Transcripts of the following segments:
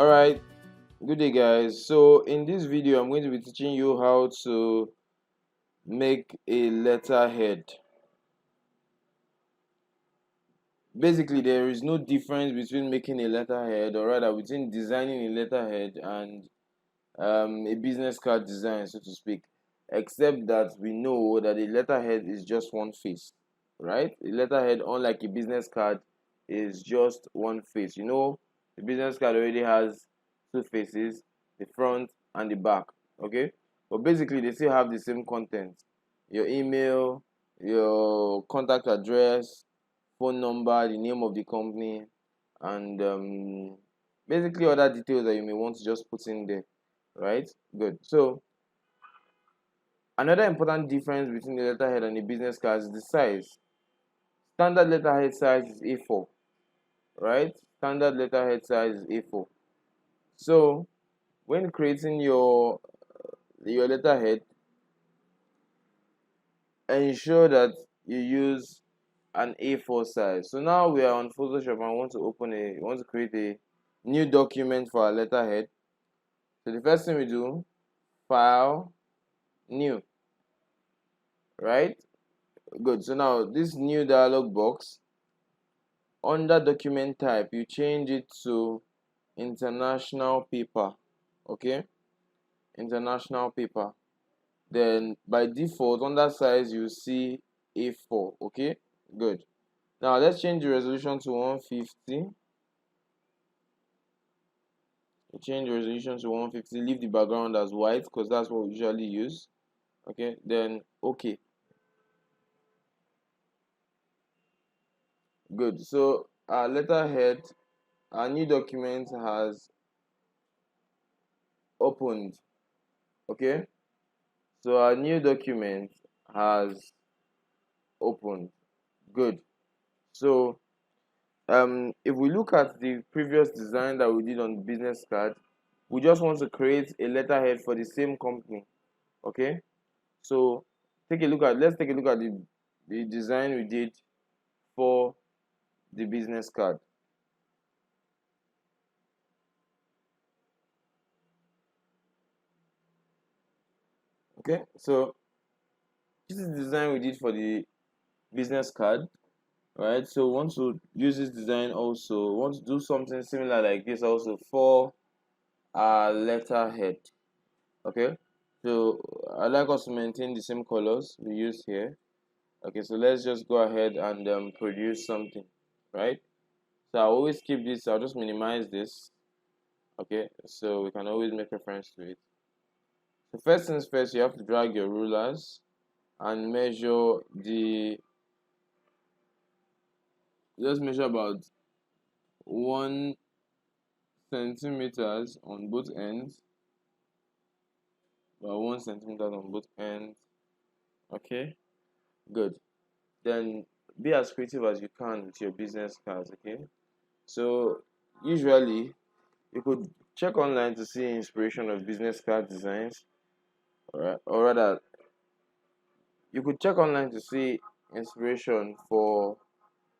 Alright, good day guys. So in this video I'm going to be teaching you how to make a letterhead. Basically there is no difference between making a letterhead, or rather between designing a letterhead and a business card design, so to speak, except that we know that a letterhead is just one face, right? A letterhead, unlike a business card, is just one face. The business card already has two faces, the front and the back. Okay, but basically they still have the same content: your email, your contact address, phone number, the name of the company, and basically other details that you may want to just put in there. Right? Good. So another important difference between the letterhead and the business card is the size. Standard letterhead size is A4, right? Standard letterhead size is A4. So when creating your letterhead, ensure that you use an A4 size. So now we are on Photoshop and want to create a new document for our letterhead. So the first thing we do, file, new, right? Good. So now this new dialog box, under document type, you change it to international paper. Okay, international paper. Then by default under size you see A4. Okay, good. Now let's change the resolution to 150. Change the resolution to 150. Leave the background as white because that's what we usually use. Okay, then okay. Good. So our letterhead, our new document has opened. Okay, so our new document has opened. Good. So if we look at the previous design that we did on the business card, we just want to create a letterhead for the same company. Okay, so let's take a look at the design we did for the business card. Okay, so this is the design we did for the business card. Right, so want to use this design also, want to do something similar like this also for our letterhead. Okay, so I like us to maintain the same colors we use here. Okay, so let's just go ahead and produce something, right? So I always keep this, I'll just minimize this. Okay, so we can always make reference to it. So first things first, you have to drag your rulers and just measure about 1 centimeters on both ends, about 1 centimeter on both ends. Okay, good. Then be as creative as you can with your business cards. Okay, so usually you could check online to see inspiration of business card designs, or rather you could check online to see inspiration for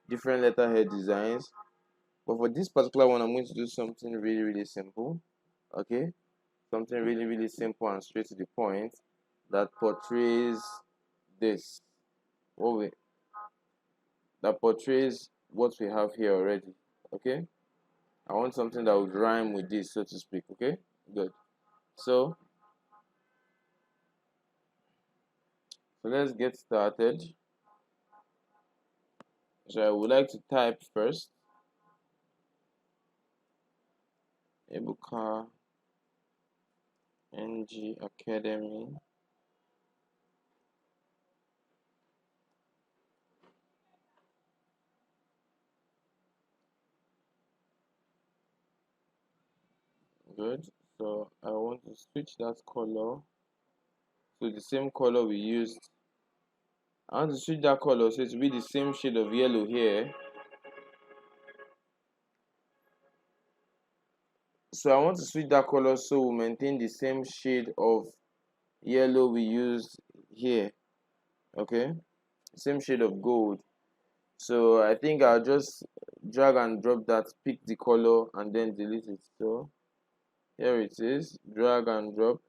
different letterhead designs. But for this particular one, I'm going to do something really simple. Okay, something really simple and straight to the point that portrays this what we that portrays what we have here already. Okay, I want something that would rhyme with this, so to speak. Okay, good. So let's get started. So I would like to type first Ebuka NG Academy. Good. So I want to switch that color to the same color we used. I want to switch that color so it will be the same shade of yellow here. So I want to switch that color so we maintain the same shade of yellow we used here. Okay, same shade of gold. So I think I'll just drag and drop that, pick the color and then delete it. So Here it is. Drag and drop.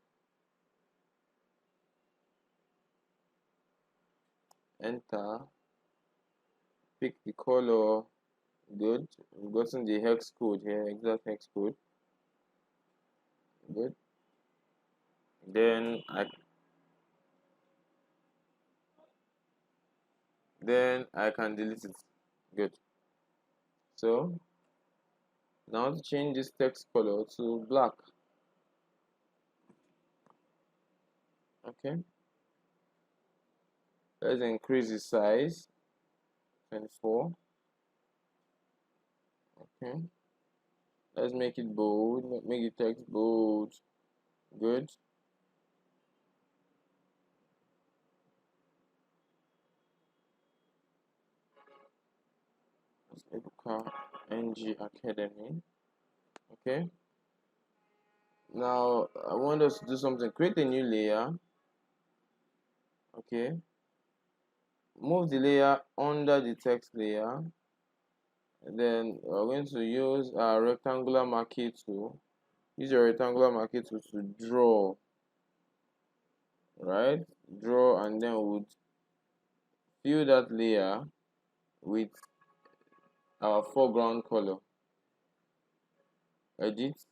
Enter. Pick the color. Good. We've gotten the hex code here, exact hex code. Good. Then I can delete it. Good. So now to change this text color to black. Okay. Let's increase the size. 24. Okay. Let's make it bold. Make the text bold. Good. Let's Ebuka NG Academy. Okay. Now I want us to do something. Create a new layer. Okay. Move the layer under the text layer. And then we're going to use our rectangular marquee tool. Use your rectangular marquee tool to draw. Right? Draw, and then we'll fill that layer with our foreground color. Edit,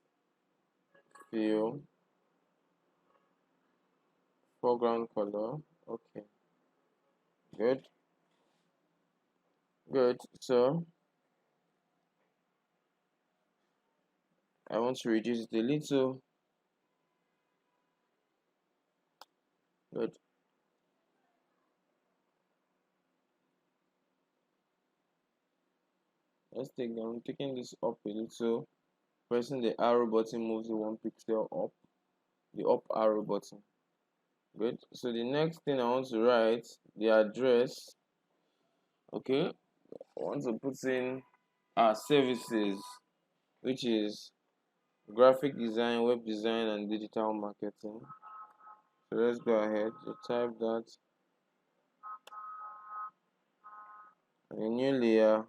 fill, foreground color. Okay. Good. Good. So I want to reduce it a little. Good. I'm taking this up a little. Pressing the arrow button moves it 1 pixel up. The up arrow button. Good. So the next thing I want to write the address. Okay. I want to put in our services, which is graphic design, web design, and digital marketing. So let's go ahead to type that. A new layer,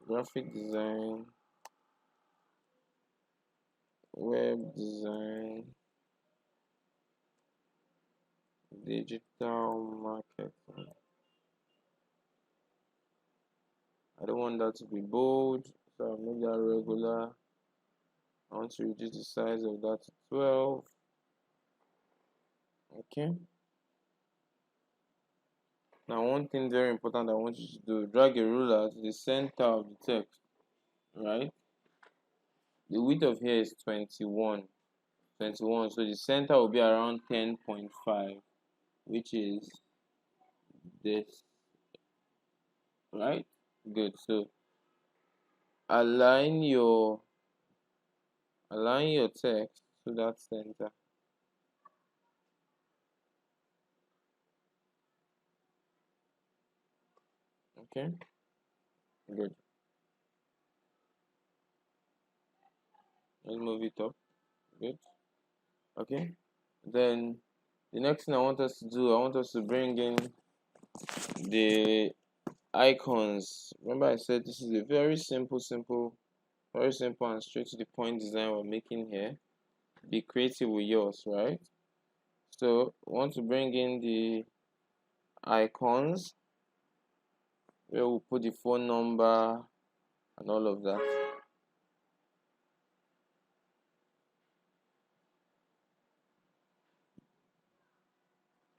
graphic design, web design, digital marketing. I don't want that to be bold, so I'll make that regular. I want to reduce the size of that to 12. Okay. Now, one thing very important I want you to do, drag a ruler to the center of the text, right? The width of here is 21. So the center will be around 10.5, which is this, right? Good. So align your text to that center. Okay. Good. Let's move it up. Good. Okay. Then the next thing I want us to do, I want us to bring in the icons. Remember I said this is a very simple and straight to the point design we're making here. Be creative with yours, right? So I want to bring in the icons where we'll put the phone number and all of that.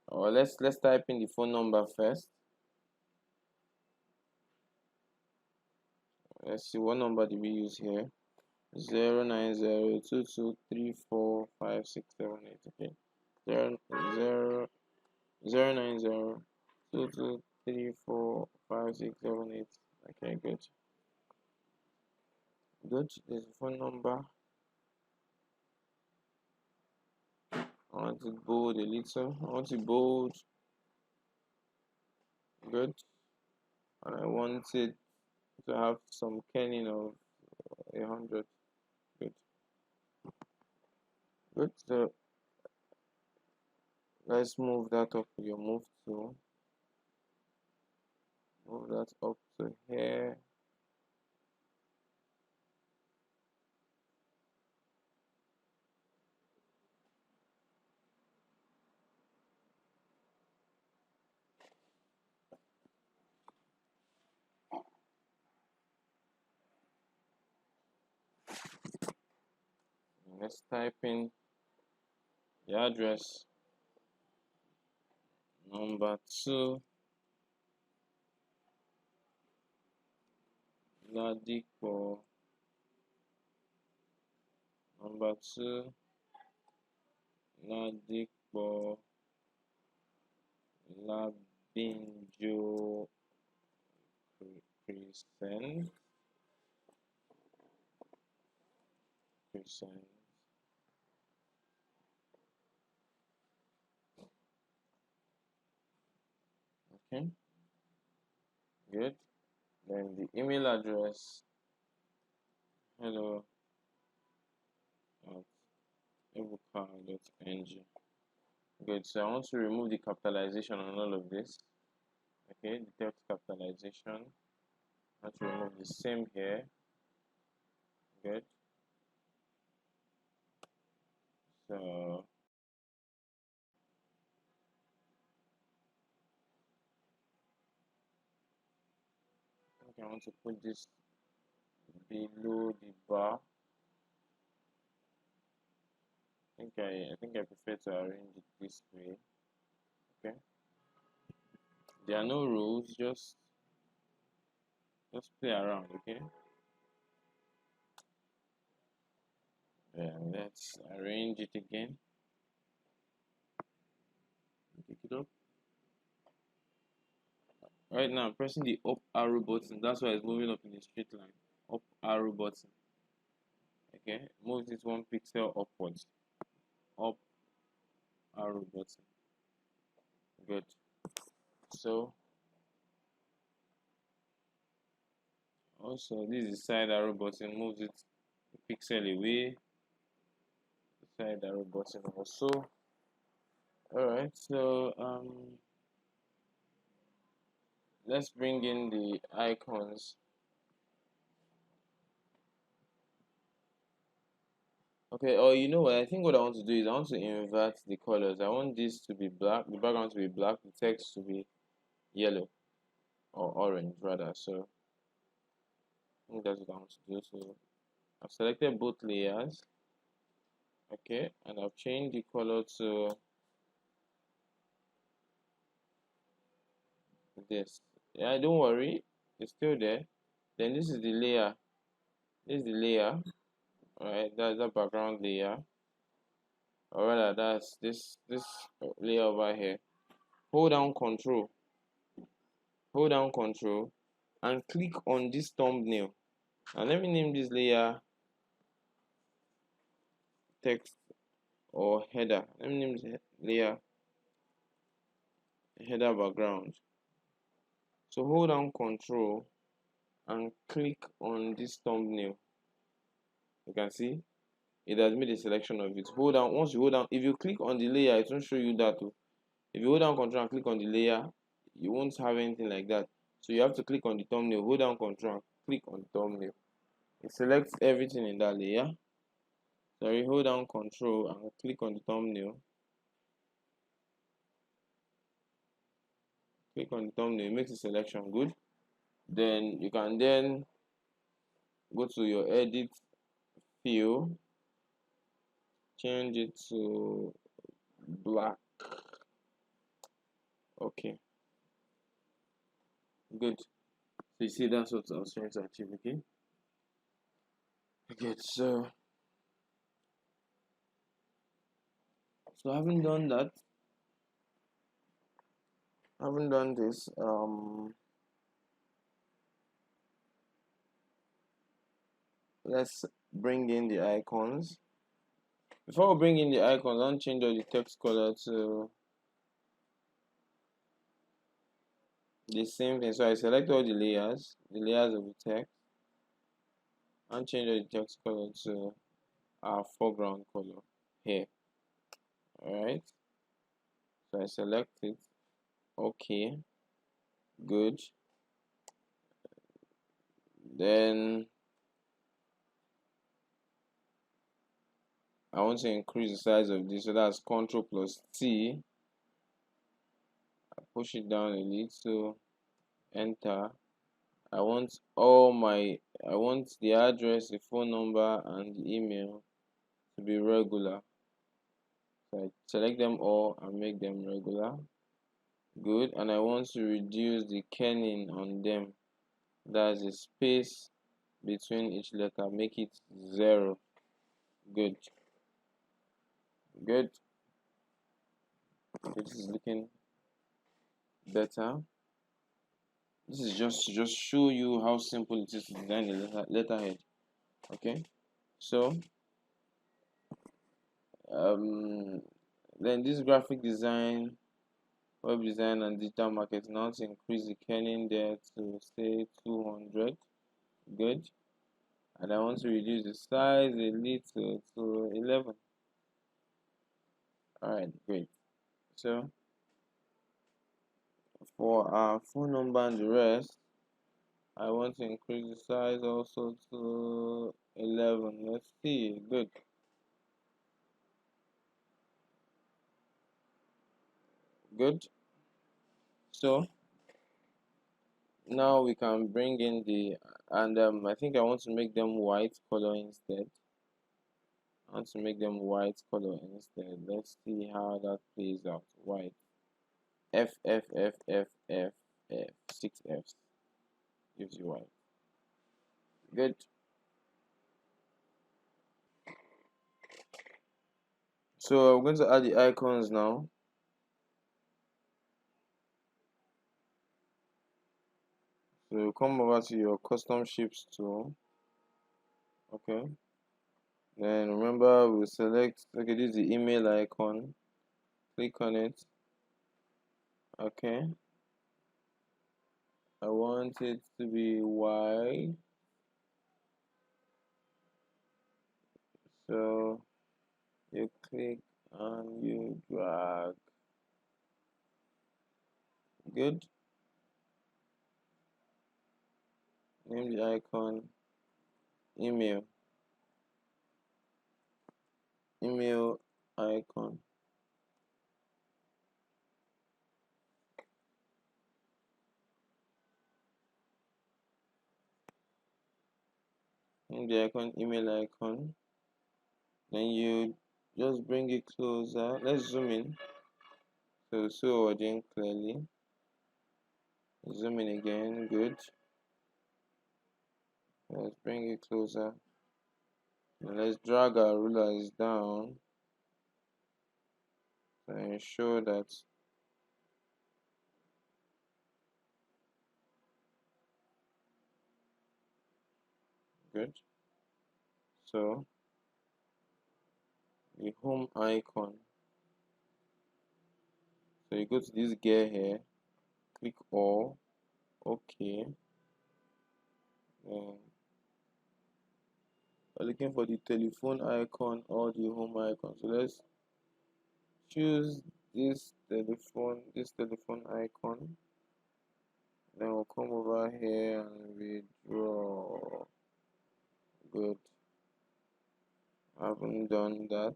Or let's type in the phone number first. Let's see, what number do we use here? 09022345678. Okay. 09022345678. Okay, good. Good. There's a phone number. I want it bold a little. I want it bold. Good. And I want it to have some kerning of 100. Good. Good. So let's move that up with your move tool. Move that up to here. let's type in the address. Number 2, Ladipo. Number 2, Ladipo Labinjo Crescent. Okay, good. Then the email address, hello at ebuka.ng. Good. So I want to remove the capitalization on all of this. Okay, the text capitalization. I want to remove the same here. Good. So I think I want to put this below the bar. I think I prefer to arrange it this way. Okay. There are no rules, just play around, okay? Let's arrange it again. Pick it up. Right now I'm pressing the up arrow button. That's why it's moving up in a straight line. Up arrow button. Okay, move this 1 pixel upwards. Up arrow button. Good. So also this is side arrow button, moves it a pixel away. Side arrow button also. Alright, so let's bring in the icons. Okay, or you know what, I think what I want to do is I want to invert the colors. I want this to be black, the background to be black, the text to be yellow or orange rather. So I think that's what I want to do. So I've selected both layers. Okay, and I've changed the color to this. Yeah, don't worry, it's still there. Then this is the layer. This is the layer. Alright, that's the background layer. Or rather, that's this layer over here. Hold down control. Hold down control and click on this thumbnail. And let me name this layer text or header. Let me name this layer header background. So hold down control and click on this thumbnail. You can see it has made a selection of it. Hold down. Once you hold down, if you click on the layer, it won't show you that too. If you hold down control and click on the layer, you won't have anything like that. So you have to click on the thumbnail, hold down control and click on the thumbnail. It selects everything in that layer. Sorry, hold down control and click on the thumbnail. Click on the thumbnail, it makes a selection. Good. Then you can then go to your edit field, change it to black. Okay, good. So you see that's what I was trying to achieve. Okay, good. So having done that, having done this, let's bring in the icons. Before we bring in the icons, I'll change all the text color to the same thing. So I select all the layers of the text, and change all the text color to our foreground color here. Alright, so I select it. Okay, good. Then I want to increase the size of this, so that's Ctrl plus T. I push it down a little, enter. I want the address, the phone number, and the email to be regular. So I select them all and make them regular. Good. And I want to reduce the kerning on them. That's the space between each letter. Make it 0. Good. Good. This is looking better. This is just to just show you how simple it is to design a letterhead. Okay. So then this graphic design, web design, and digital marketing. Now to increase the kerning there to say 200. Good. And I want to reduce the size a little to 11. Alright, great. So for our phone number and the rest, I want to increase the size also to 11. Let's see. Good. Good. So now we can bring in the, and I think I want to make them white color instead. I want to make them white color instead. Let's see how that plays out. White. F F F F F F 6 F's gives you white. Good. So I'm going to add the icons now. So come over to your custom shapes tool. Okay. Then remember we'll select, okay, this is the email icon. Click on it. Okay. I want it to be white. So you click and you drag. Good. Name the icon email. Email icon. Name the icon email icon. Then you just bring it closer. Let's zoom in. So we're doing clearly. Zoom in again. Good. Let's bring it closer. And let's drag our rulers down to ensure that good. So the home icon. So you go to this gear here, click all, okay. We're looking for the telephone icon or the home icon. So let's choose this telephone icon. Then we'll come over here and withdraw. Good. I haven't done that.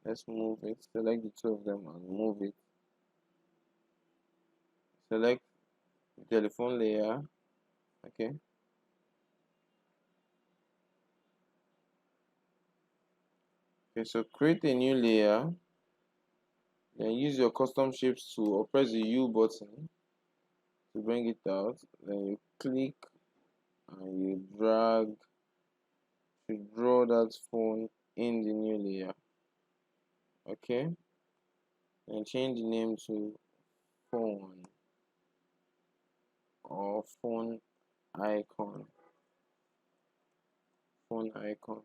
Let's move it. Select the two of them and move it. Select the telephone layer. Okay. Okay, so create a new layer. Then use your custom shapes tool or press the U button to bring it out. Then you click and you drag to draw that phone in the new layer. Okay. And change the name to phone or phone icon. Phone icon.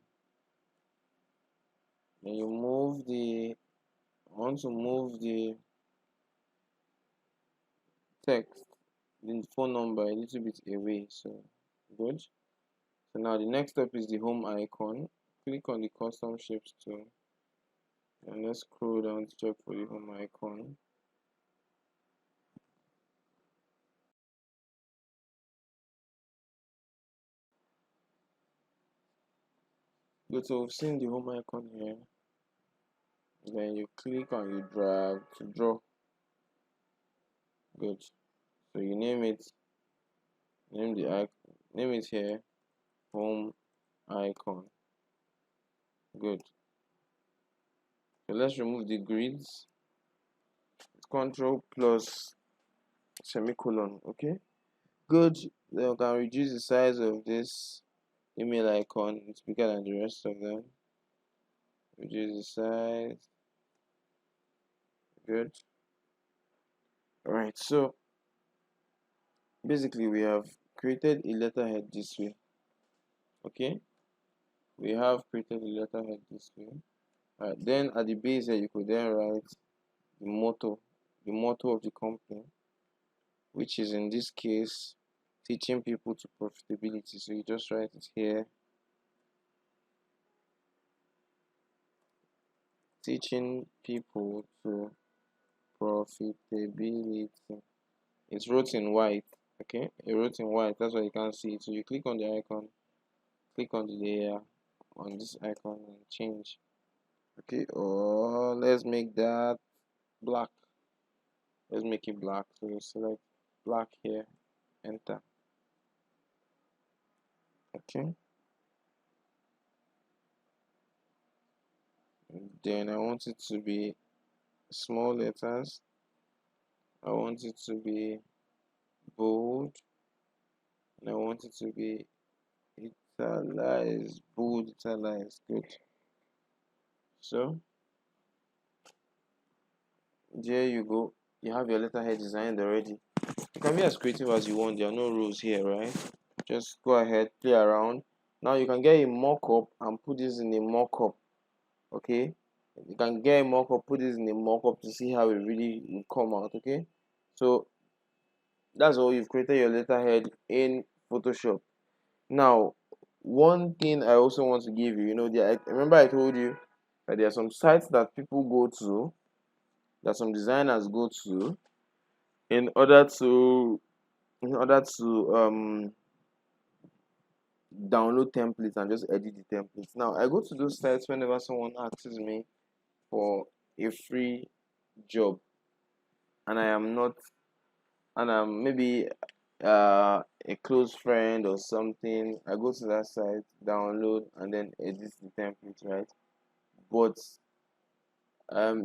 Then you move the, I want to move the text, the phone number a little bit away. So good. So now the next step is the home icon. Click on the custom shapes tool and let's scroll down to check for the home icon. Good, so we've seen the home icon here. Then you click and you drag to draw. Good. So you name it, name the icon, name it here home icon. Good. So let's remove the grids. Control plus semicolon. Okay. Good. Then we can reduce the size of this email icon. It's bigger than the rest of them. Reduce the size. Good. Alright, so basically we have created a letterhead this way. Okay, we have created a letterhead this way. Alright, then at the base here you could then write the motto of the company, which is in this case teaching people to profitability. So you just write it here, teaching people to profitability. It's wrote in white. Okay, it wrote in white, that's why you can't see it. So you click on the icon, click on the layer on this icon and change. Okay, or let's make that black. Let's make it black. So you select black here, enter. Okay, then I want it to be small letters. I want it to be bold, and I want it to be italicized, bold, italicized. Good. So there you go. You have your letterhead designed already. You can be as creative as you want. There are no rules here, right? Just go ahead, play around. Now you can get a mock-up and put this in a mock-up. Okay, you can get a mock-up, put this in a mock-up to see how it really will come out. Okay, so that's all. You've created your letterhead in Photoshop. Now, one thing I also want to give you, remember I told you that there are some sites that people go to, that some designers go to, in order to download templates and just edit the templates. Now I go to those sites whenever someone asks me for a free job, and I am not, and I'm maybe a close friend or something. I go to that site, download, and then edit the template, right? But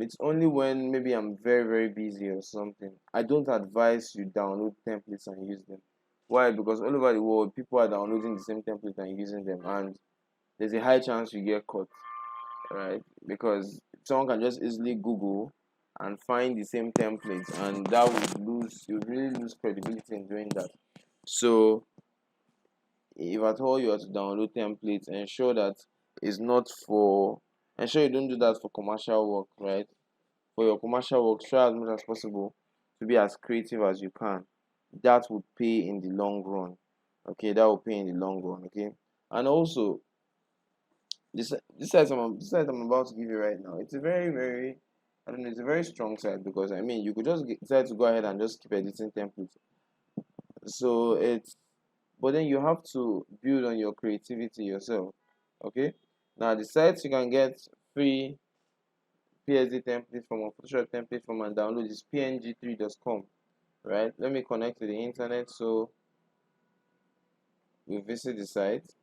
it's only when maybe I'm very very busy or something. I don't advise you download templates and use them. Why? Because all over the world people are downloading the same template and using them, and there's a high chance you get caught, right? Because someone can just easily Google and find the same templates, and that would you really lose credibility in doing that. So if at all you are to download templates, ensure you don't do that for commercial work, right? For your commercial work, try as much as possible to be as creative as you can. That would pay in the long run. Okay, that will pay in the long run. Okay, and also this site I'm about to give you right now, it's a very very, I don't know, it's a very strong site, because I mean you could just decide to go ahead and just keep editing templates. So it's but then you have to build on your creativity yourself. Okay, now the sites you can get free PSD template from, or Photoshop template from, and download is png3.com. Right, let me connect to the internet. So we visit the site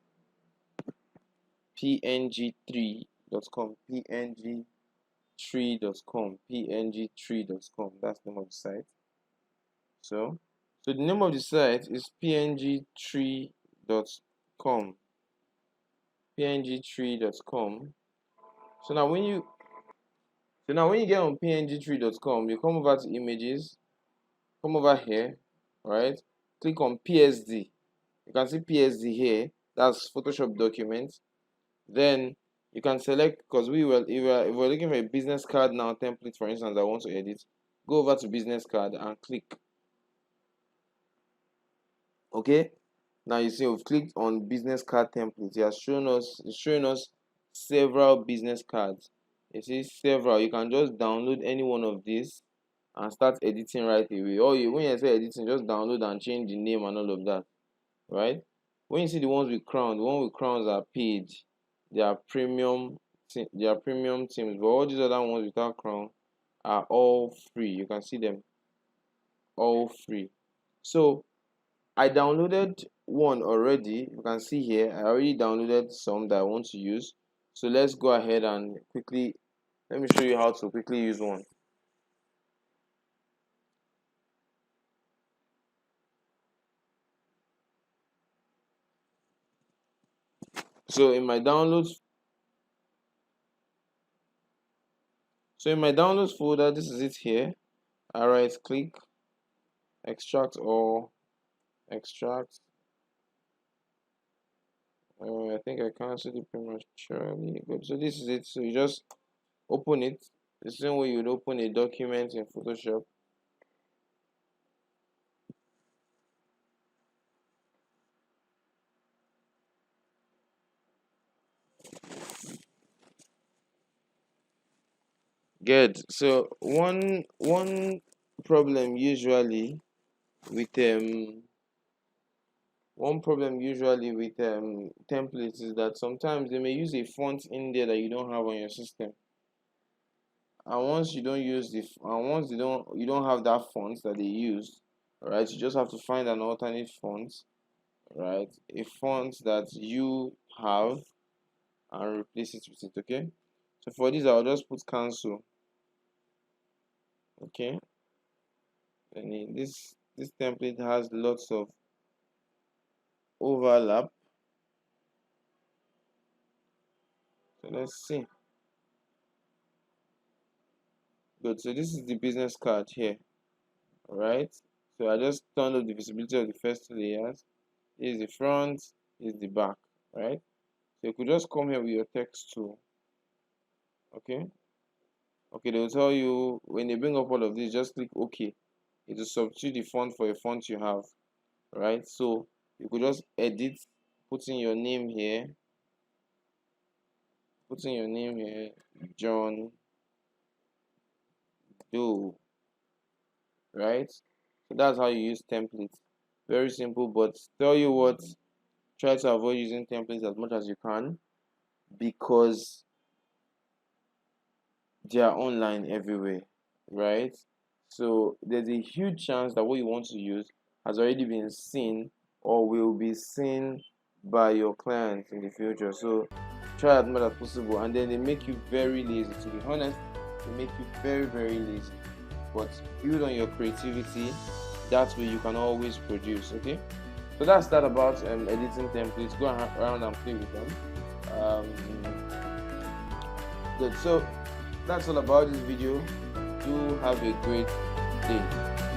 png3.com, png3.com, png3.com. That's the name of the site. So the name of the site is png3.com, png3.com. So now when you get on png3.com, you come over to images, come over here, right? Click on PSD. You can see PSD here. That's Photoshop document. Then you can select, because if we're looking for a business card now template, for instance, I want to edit, go over to business card and click. Okay, now you see we've clicked on business card template. It's showing us several business cards. You see several. You can just download any one of these and start editing right away. Or when you say editing, just download and change the name and all of that, right? When you see the ones with crowns, the ones with crowns are paid. They are premium. They are premium teams. But all these other ones without crown are all free. You can see them all free. So I downloaded one already. You can see here I already downloaded some that I want to use. So let's go ahead and quickly, let me show you how to quickly use one. So in my downloads, folder, this is it here. I right click, extract or extract. I think I cancelled it prematurely. Good. So this is it. So you just open it the same way you would open a document in Photoshop. Good. So one problem usually with templates is that sometimes they may use a font in there that you don't have on your system. And once you don't use once you don't have that font that they use, right? You just have to find an alternate font, right? A font that you have and replace it with it, okay? So for this, I'll just put cancel, okay? And this template has lots of overlap. So let's see. Good. So this is the business card here, all right? So I just turned up the visibility of the first two layers. This is the front, this is the back, right? So you could just come here with your text tool, okay? Okay, they'll tell you when they bring up all of this, just click OK. It will substitute the font for a font you have, right? So you could just edit, put in your name here, John Doe, right? So that's how you use templates. Very simple, but tell you what, try to avoid using templates as much as you can because they are online everywhere, right? So there's a huge chance that what you want to use has already been seen or will be seen by your clients in the future. So try as much as possible, and then they make you very lazy. To be honest, they make you very, very lazy. But build on your creativity. That way you can always produce. Okay. So that's that about editing templates. Go around and play with them. Good. So that's all about this video. Do have a great day.